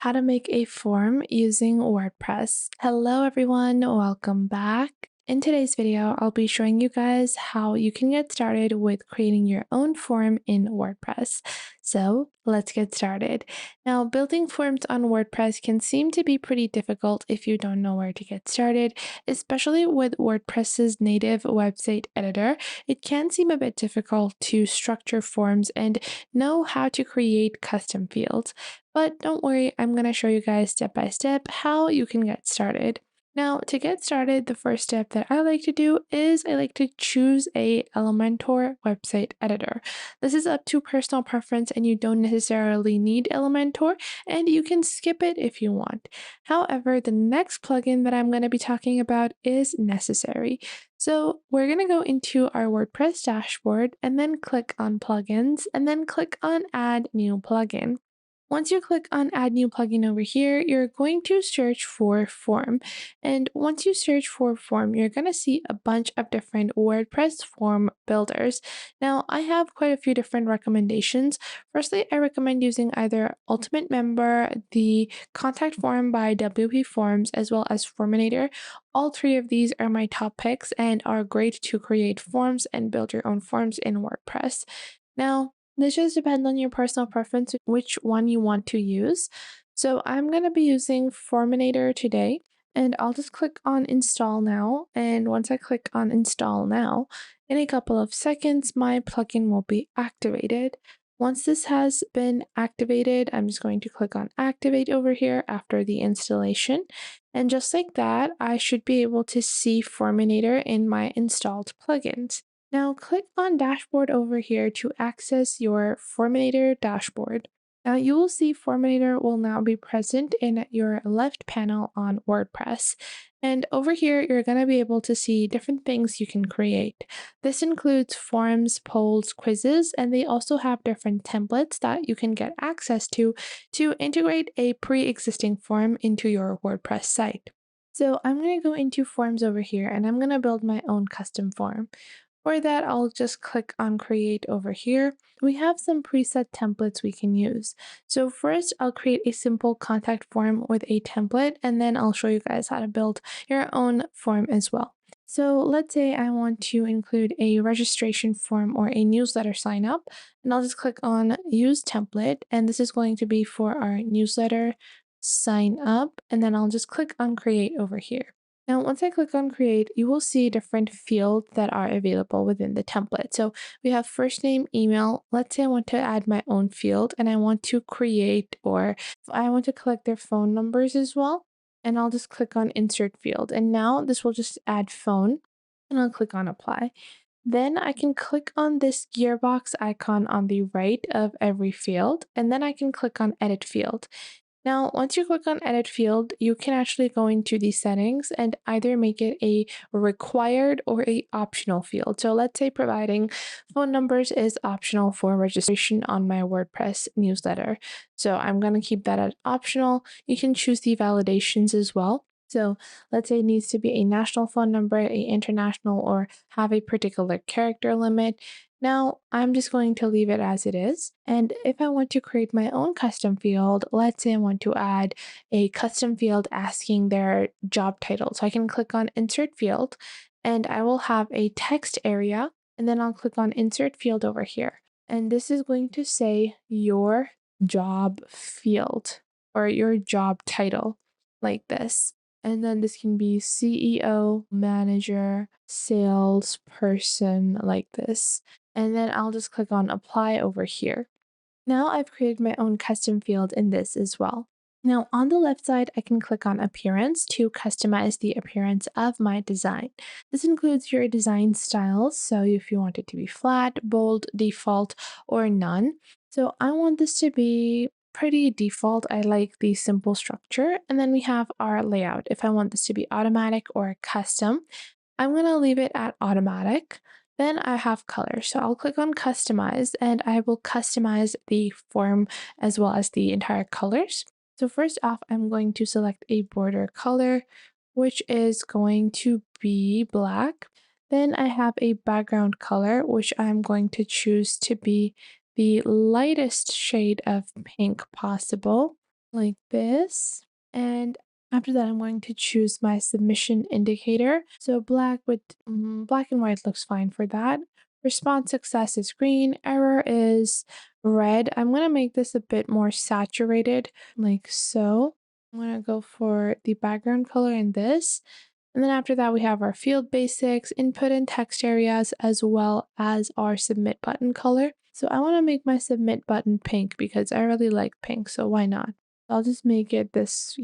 How to make a form using WordPress. Hello everyone, welcome back. In today's video, I'll be showing you guys how you can get started with creating your own form in WordPress. So let's get started. Now, building forms on WordPress can seem to be pretty difficult if you don't know where to get started, especially with WordPress's native website editor. It can seem a bit difficult to structure forms and know how to create custom fields. But don't worry, I'm going to show you guys step by step how you can get started. Now, to get started, the first step that I like to do is I like to choose a Elementor website editor. This is up to personal preference and you don't necessarily need Elementor and you can skip it if you want. However, the next plugin that I'm going to be talking about is necessary. So we're going to go into our WordPress dashboard and then click on plugins and then click on add new plugin. Once you click on add new plugin over here, you're going to search for form. And once you search for form, you're going to see a bunch of different WordPress form builders. Now, I have quite a few different recommendations. Firstly, I recommend using either Ultimate Member, the Contact Form by WP Forms, as well as Forminator. All three of these are my top picks and are great to create forms and build your own forms in WordPress. Now, this just depends on your personal preference, which one you want to use. So I'm going to be using Forminator today, and I'll just click on install now. And once I click on install now, in a couple of seconds, my plugin will be activated. Once this has been activated, I'm just going to click on activate over here after the installation. And just like that, I should be able to see Forminator in my installed plugins. Now click on dashboard over here to access your Forminator dashboard. Now you will see Forminator will now be present in your left panel on WordPress. And over here, you're going to be able to see different things you can create. This includes forms, polls, quizzes, and they also have different templates that you can get access to integrate a pre-existing form into your WordPress site. So I'm going to go into forms over here and I'm going to build my own custom form. For that, I'll just click on create over here. We have some preset templates we can use. So first, I'll create a simple contact form with a template, and then I'll show you guys how to build your own form as well. So let's say I want to include a registration form or a newsletter sign up, and I'll just click on use template, and this is going to be for our newsletter sign up, and then I'll just click on create over here. Now, once I click on create, you will see different fields that are available within the template. So we have first name, email. Let's say I want to add my own field and I want to create or I want to collect their phone numbers as well. And I'll just click on insert field. And now this will just add phone and I'll click on apply. Then I can click on this gearbox icon on the right of every field, and then I can click on edit field. Now, once you click on edit field, you can actually go into the settings and either make it a required or a optional field. So let's say providing phone numbers is optional for registration on my WordPress newsletter. So I'm going to keep that at optional. You can choose the validations as well. So let's say it needs to be a national phone number, a international, or have a particular character limit. Now, I'm just going to leave it as it is. And if I want to create my own custom field, let's say I want to add a custom field asking their job title. So I can click on insert field and I will have a text area and then I'll click on insert field over here. And this is going to say your job field or your job title like this. And then this can be CEO, manager, salesperson like this. And then I'll just click on apply over here. Now I've created my own custom field in this as well. Now on the left side, I can click on appearance to customize the appearance of my design. This includes your design styles. So if you want it to be flat, bold, default, or none. So I want this to be pretty default. I like the simple structure. And then we have our layout. If I want this to be automatic or custom, I'm going to leave it at automatic. Then I have color. So I'll click on customize and I will customize the form as well as the entire colors. So first off, I'm going to select a border color, which is going to be black. Then I have a background color, which I'm going to choose to be the lightest shade of pink possible. like this. And after that, I'm going to choose my submission indicator. So black and white looks fine for that. Response success is green, error is red. I'm going to make this a bit more saturated, like so. I'm going to go for the background color in this. And then after that, we have our field basics, input and text areas, as well as our submit button color. So I want to make my submit button pink because I really like pink, so why not? I'll just make it this,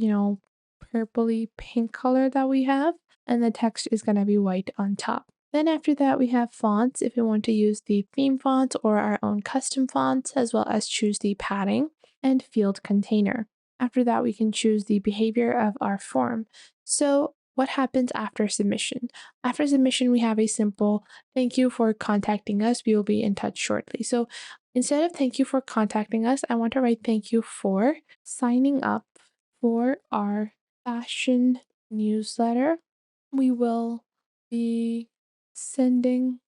purpley pink color that we have, and the text is going to be white on top. Then after that, we have fonts if we want to use the theme fonts or our own custom fonts, as well as choose the padding and field container. After that, we can choose the behavior of our form. So what happens after submission? After submission, we have a simple thank you for contacting us. We will be in touch shortly. So instead of thank you for contacting us, I want to write thank you for signing up for our fashion newsletter. We will be sending,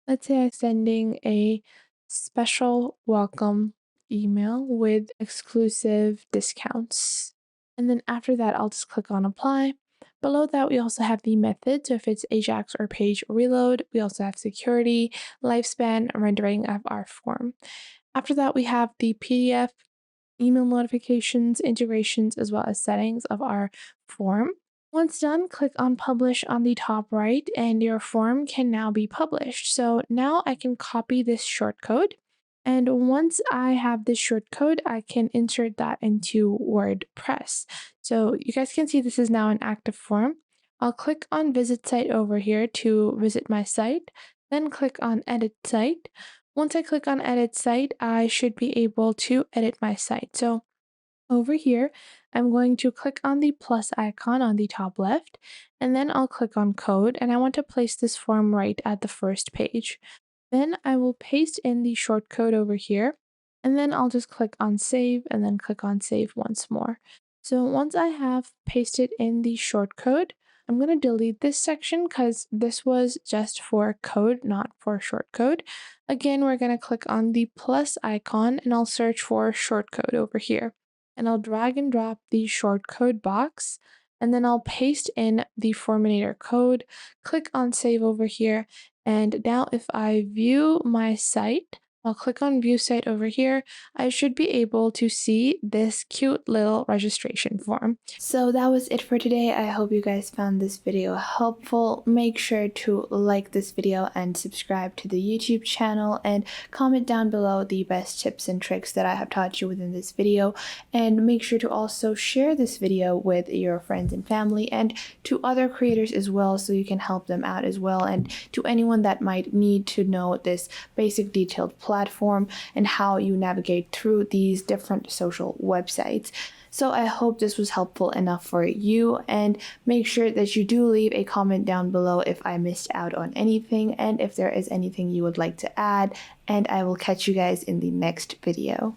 let's say I'm sending a special welcome email with exclusive discounts. And then after that, I'll just click on apply. Below that, we also have the method. So if it's Ajax or page reload, we also have security, lifespan, rendering of our form. After that, we have the PDF, email notifications, integrations, as well as settings of our form. Once done, click on publish on the top right and your form can now be published. So now I can copy this shortcode. And once I have this shortcode, I can insert that into WordPress. So you guys can see this is now an active form. I'll click on visit site over here to visit my site, then click on edit site. Once I click on edit site, I should be able to edit my site. So over here, I'm going to click on the plus icon on the top left, and then I'll click on code, and I want to place this form right at the first page. Then I will paste in the shortcode over here, and then I'll just click on save and then click on save once more. So once I have pasted in the shortcode, I'm going to delete this section because this was just for code, not for shortcode. Again, we're going to click on the plus icon and I'll search for shortcode over here. And I'll drag and drop the shortcode box, and then I'll paste in the Forminator code, click on save over here, and now if I view my site, I'll click on view site over here. I should be able to see this cute little registration form. So that was it for today. I hope you guys found this video helpful. Make sure to like this video and subscribe to the YouTube channel and comment down below the best tips and tricks that I have taught you within this video. And make sure to also share this video with your friends and family and to other creators as well so you can help them out as well, and to anyone that might need to know this basic detailed platform and how you navigate through these different social websites. So I hope this was helpful enough for you, and make sure that you do leave a comment down below if I missed out on anything and if there is anything you would like to add, and I will catch you guys in the next video.